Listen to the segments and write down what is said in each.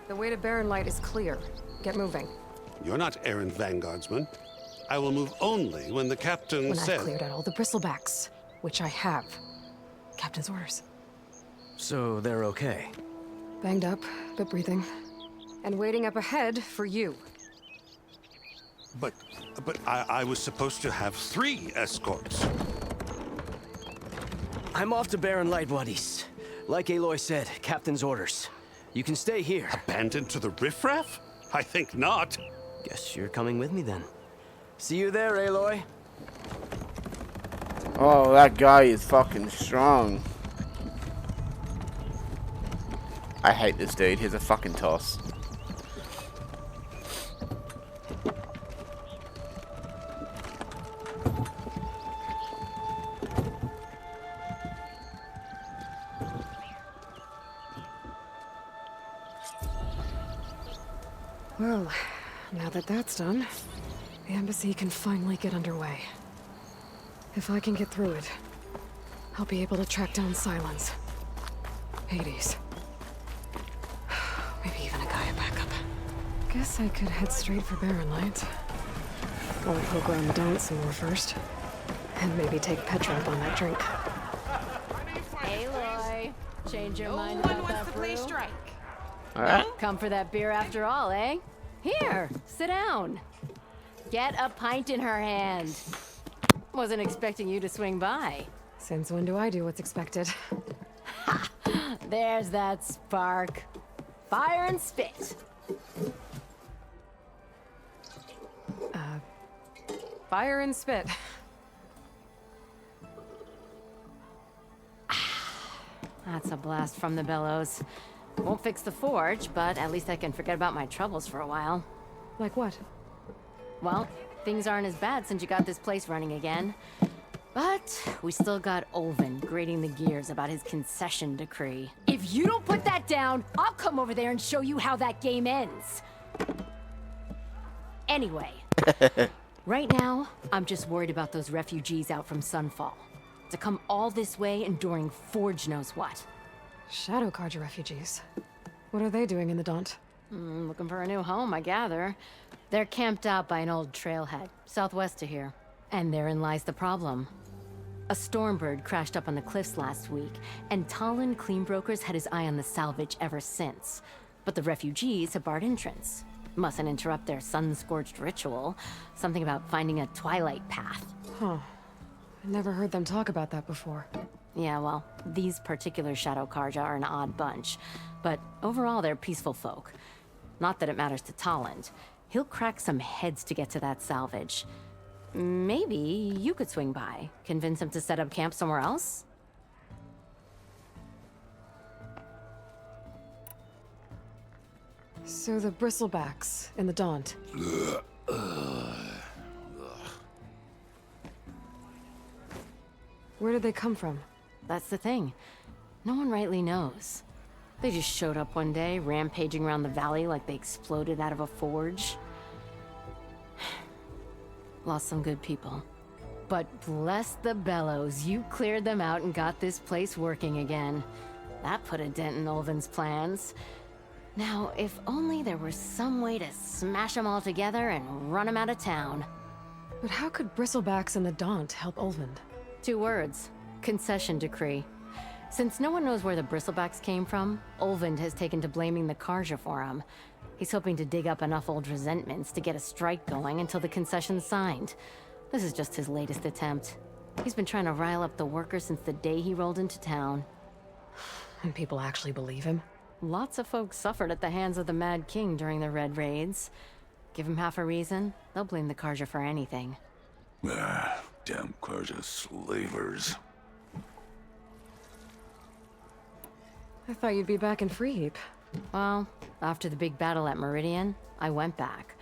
The way to Barren Light is clear. Get moving. You're not errand vanguardsman. I will move only when the captain When says... I've cleared out all the bristlebacks, which I have. Captain's orders. So they're okay? Banged up, but breathing. And waiting up ahead for you. But I was supposed to have 3 escorts. I'm off to Barren Light, buddies. Like Aloy said, Captain's orders. You can stay here. Abandoned to the riffraff? I think not. Guess you're coming with me then. See you there, Aloy. Oh, that guy is fucking strong. I hate this dude. He's a fucking toss. Well, now that that's done, the embassy can finally get underway. If I can get through it, I'll be able to track down Silence. Hades. Maybe even a Gaia backup. Guess I could head straight for Barren Light. I'll poke around the Daunt some more first. And maybe take Petra up on that drink. Aloy, change your mind about that brew? Alright. Come for that beer after all, eh? Here, sit down. Get a pint in her hand. Wasn't expecting you to swing by. Since when do I do what's expected? There's that spark. Fire and spit. Fire and spit. That's a blast from the bellows. Won't fix the forge, but at least I can forget about my troubles for a while. Like what? Well, things aren't as bad since you got this place running again. But we still got Olvin grating the gears about his concession decree. If you don't put that down, I'll come over there and show you how that game ends. Anyway, right now, I'm just worried about those refugees out from Sunfall. To come all this way enduring Forge knows what. Shadow Carja refugees. What are they doing in the Daunt? Looking for a new home, I gather. They're camped out by an old trailhead, southwest of here. And therein lies the problem. A Stormbird crashed up on the cliffs last week, and Talon Cleanbrokers had his eye on the salvage ever since. But the refugees have barred entrance. Mustn't interrupt their sun-scorched ritual. Something about finding a twilight path. Huh. I never heard them talk about that before. Yeah, well, these particular Shadow Carja are an odd bunch. But overall, they're peaceful folk. Not that it matters to Talon. He'll crack some heads to get to that salvage. Maybe you could swing by, convince him to set up camp somewhere else? So the bristlebacks in the Daunt. Where did they come from? That's the thing. No one rightly knows. They just showed up one day, rampaging around the valley like they exploded out of a forge. Lost some good people. But bless the bellows, you cleared them out and got this place working again. That put a dent in Olvin's plans. Now, if only there were some way to smash them all together and run them out of town. But how could bristlebacks in the Daunt help Olvind? 2 words. Concession decree. Since no one knows where the bristlebacks came from, Olvind has taken to blaming the Carja for them. He's hoping to dig up enough old resentments to get a strike going until the concession's signed. This is just his latest attempt. He's been trying to rile up the workers since the day he rolled into town. And people actually believe him? Lots of folks suffered at the hands of the Mad King during the Red Raids. Give him half a reason, they'll blame the Carja for anything. Damn Carja slavers. I thought you'd be back in Freeheap. Well, after the big battle at Meridian, I went back.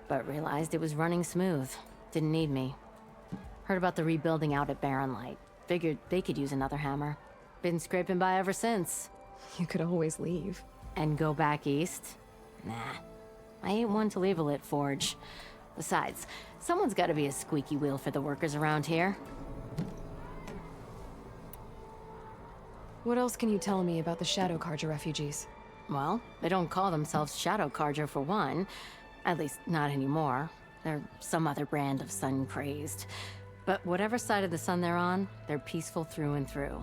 But realized it was running smooth. Didn't need me. Heard about the rebuilding out at Barren Light. Figured they could use another hammer. Been scraping by ever since. You could always leave. And go back east? Nah. I ain't one to leave a lit forge. Besides, someone's gotta be a squeaky wheel for the workers around here. What else can you tell me about the Shadow Carja refugees? Well, they don't call themselves Shadow Carja for one. At least, not anymore. They're some other brand of sun-crazed. But whatever side of the sun they're on, they're peaceful through and through.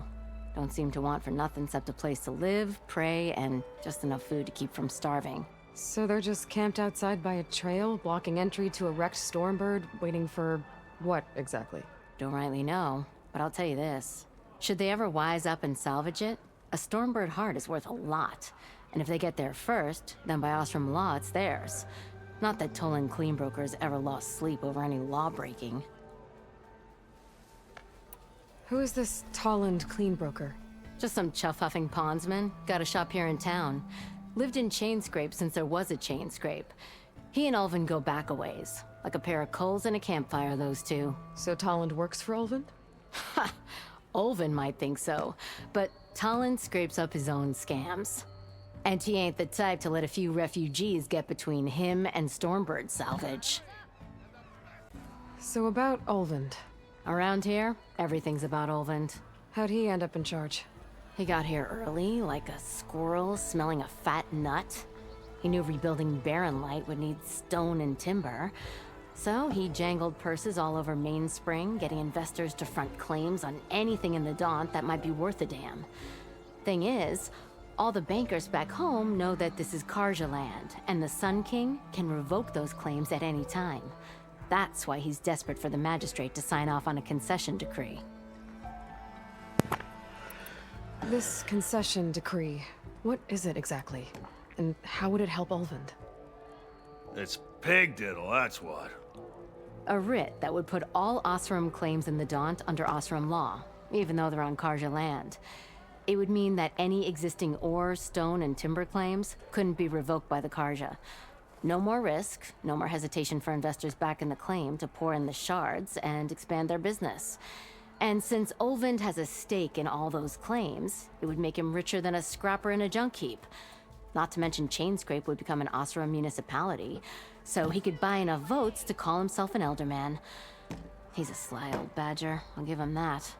Don't seem to want for nothing except a place to live, pray, and just enough food to keep from starving. So they're just camped outside by a trail, blocking entry to a wrecked Stormbird, waiting for what exactly? Don't rightly know, but I'll tell you this. Should they ever wise up and salvage it, a Stormbird heart is worth a lot. And if they get there first, then by Ostrom law, it's theirs. Not that Tolan Cleanbrokers ever lost sleep over any law breaking. Who is this Tolland Cleanbroker? Just some chuff-huffing pondsman. Got a shop here in town. Lived in Chainscrape since there was a Chainscrape. He and Ulvin go back a ways. Like a pair of coals and a campfire, those two. So Tolland works for Ulvin? Ha! Ulvin might think so, but Tolland scrapes up his own scams. And he ain't the type to let a few refugees get between him and Stormbird salvage. So about Ulvin. Around here, everything's about Ulvin. How'd he end up in charge? He got here early, like a squirrel smelling a fat nut. He knew rebuilding Barren Light would need stone and timber. So he jangled purses all over Mainspring, getting investors to front claims on anything in the Daunt that might be worth a damn. Thing is, all the bankers back home know that this is Carja land, and the Sun King can revoke those claims at any time. That's why he's desperate for the magistrate to sign off on a concession decree. This concession decree, what is it exactly? And how would it help Ulvin? It's pig diddle, that's what. A writ that would put all Osram claims in the Daunt under Osram law, even though they're on Carja land. It would mean that any existing ore, stone, and timber claims couldn't be revoked by the Carja. No more risk, no more hesitation for investors back in the claim to pour in the shards and expand their business. And since Ulvin has a stake in all those claims, it would make him richer than a scrapper in a junk heap. Not to mention Chainscrape would become an Osram municipality, so he could buy enough votes to call himself an elderman. He's a sly old badger, I'll give him that.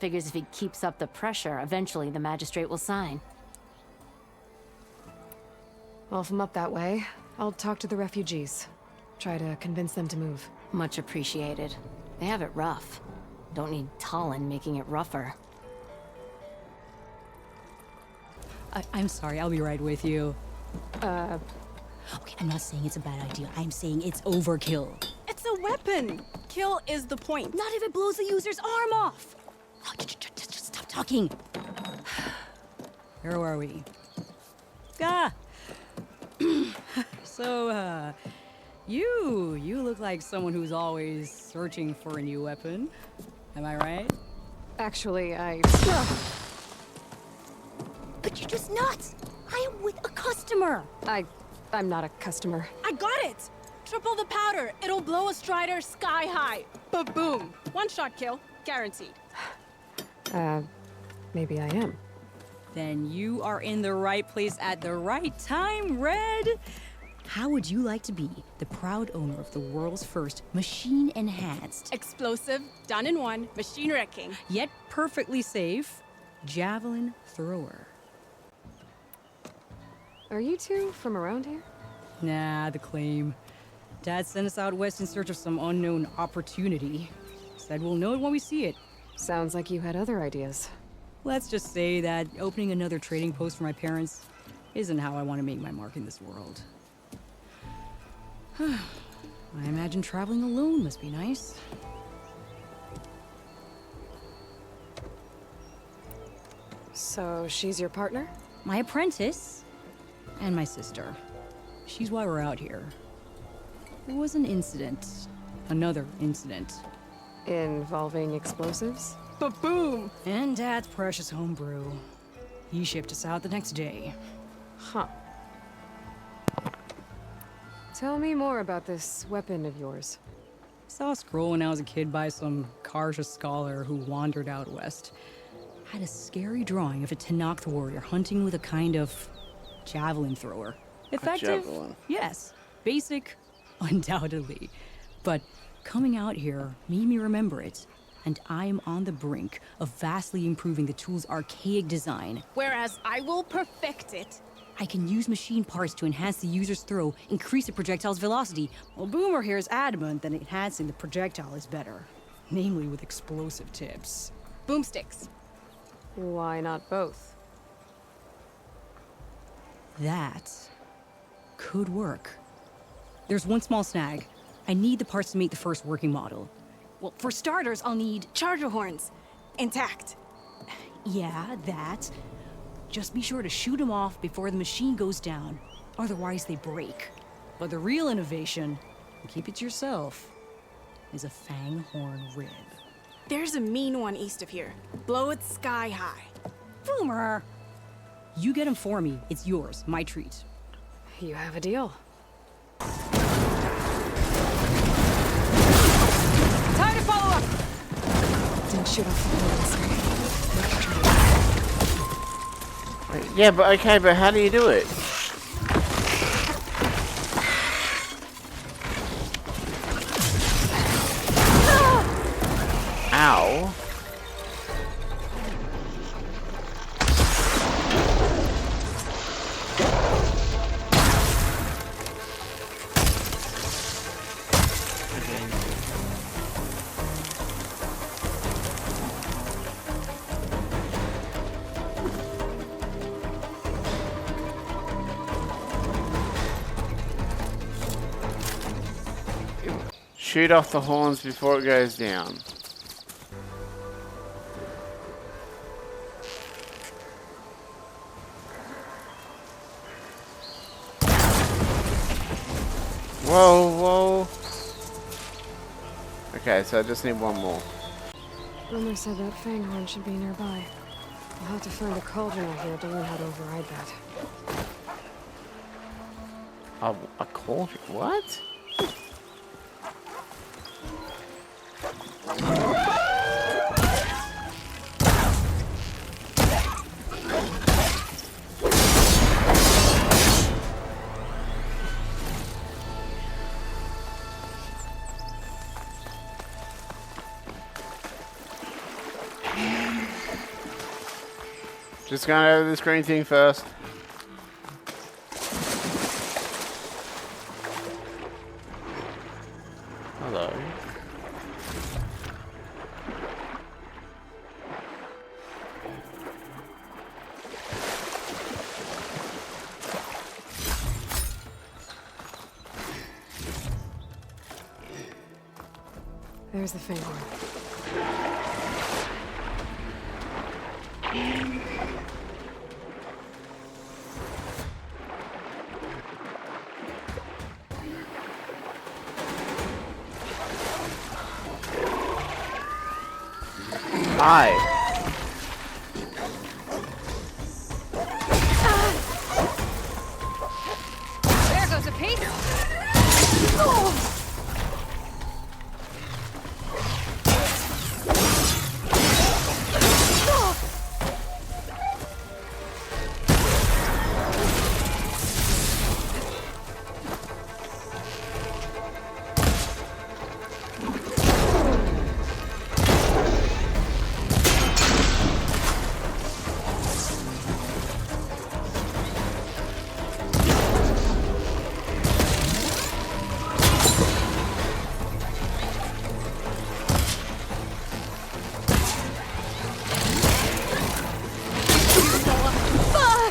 Figures if he keeps up the pressure, eventually the magistrate will sign. Well, if I'm up that way, I'll talk to the refugees. Try to convince them to move. Much appreciated. They have it rough. Don't need Tolland making it rougher. I'm sorry, I'll be right with you. Okay, I'm not saying it's a bad idea. I'm saying it's overkill. It's a weapon! Kill is the point. Not if it blows the user's arm off! Oh, just stop talking. Where are we? Ah! So, you look like someone who's always searching for a new weapon. Am I right? Actually, But you're just nuts! I am with a customer! I'm not a customer. I got it! Triple the powder. It'll blow a Strider sky high. Ba-boom. One shot kill. Guaranteed. Maybe I am. Then you are in the right place at the right time, Red! How would you like to be the proud owner of the world's first machine-enhanced, Explosive, done in one, machine wrecking. yet perfectly safe, javelin thrower? Are you two from around here? Nah, the claim. Dad sent us out west in search of some unknown opportunity. Said we'll know it when we see it. Sounds like you had other ideas. Let's just say that opening another trading post for my parents isn't how I want to make my mark in this world. I imagine traveling alone must be nice. So she's your partner? My apprentice and my sister. She's why we're out here. There was an incident. Another incident. Involving explosives? Ba-boom. And Dad's precious homebrew. He shipped us out the next day. Huh. Tell me more about this weapon of yours. Saw a scroll when I was a kid by some Karja scholar who wandered out west. Had a scary drawing of a Tenakth warrior hunting with a kind of javelin thrower. Effective? javelin. Yes. Basic? Undoubtedly. But coming out here made me remember it. And I am on the brink of vastly improving the tool's archaic design. Whereas I will perfect it I can use machine parts to enhance the user's throw, increase the projectile's velocity. Well, Boomer here is adamant that enhancing the projectile is better. Namely with explosive tips. Boomsticks. Why not both? That could work. There's one small snag. I need the parts to make the first working model. Well, for starters, I'll need charger horns. Intact. Yeah, that. Just be sure to shoot them off before the machine goes down. Otherwise, they break. But the real innovation, and keep it to yourself, is a fang horn rib. There's a mean one east of here. Blow it sky high. Boomer! You get him for me. It's yours. My treat. You have a deal. Time to follow up! Didn't shoot off the bullets. Yeah, but okay, but how do you do it? Ow. Shoot off the horns before it goes down. Whoa, whoa. Okay, so I just need one more. Boomer said that fanghorn should be nearby. I'll have to find a cauldron out here to learn how to override that. A cauldron? What? Just going over this green thing first. Hello. There's the fanghorn. Hi. There goes a piece.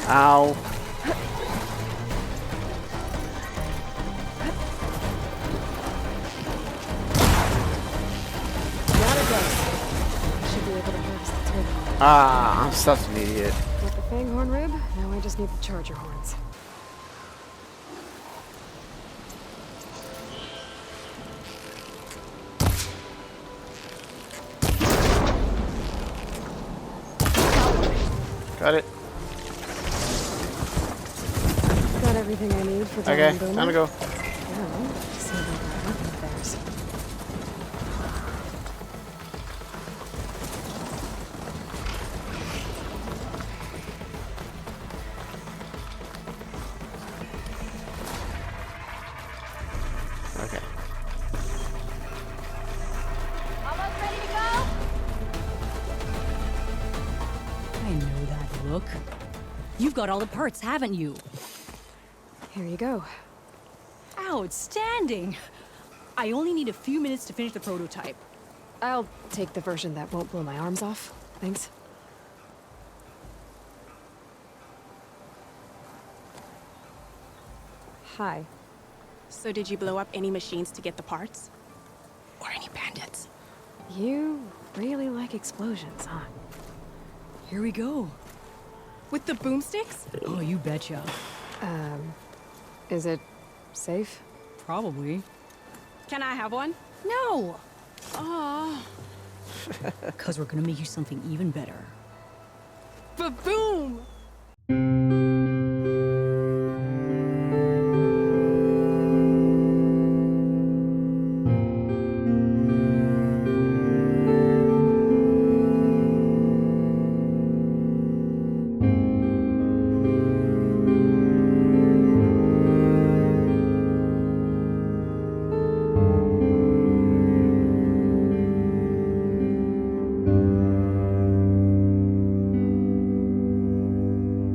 Ow. Got it, guys. Should be able to harvest the tip. Ah, I'm such an idiot. Got the fanghorn rib, now I just need the charger horns. Got it. Got everything I need for Okay, Boomer. time to go. Now, see about that weapon of theirs. Okay. Almost ready to go? I know that look. You've got all the parts, haven't you? Here you go. Outstanding! I only need a few minutes to finish the prototype. I'll take the version that won't blow my arms off. Thanks. Hi. So did you blow up any machines to get the parts? Or any bandits? You really like explosions, huh? Here we go. With the boomsticks? Oh, you betcha. Is it safe? Probably. Can I have one? No! Oh. Because we're gonna make you something even better. Ba-boom!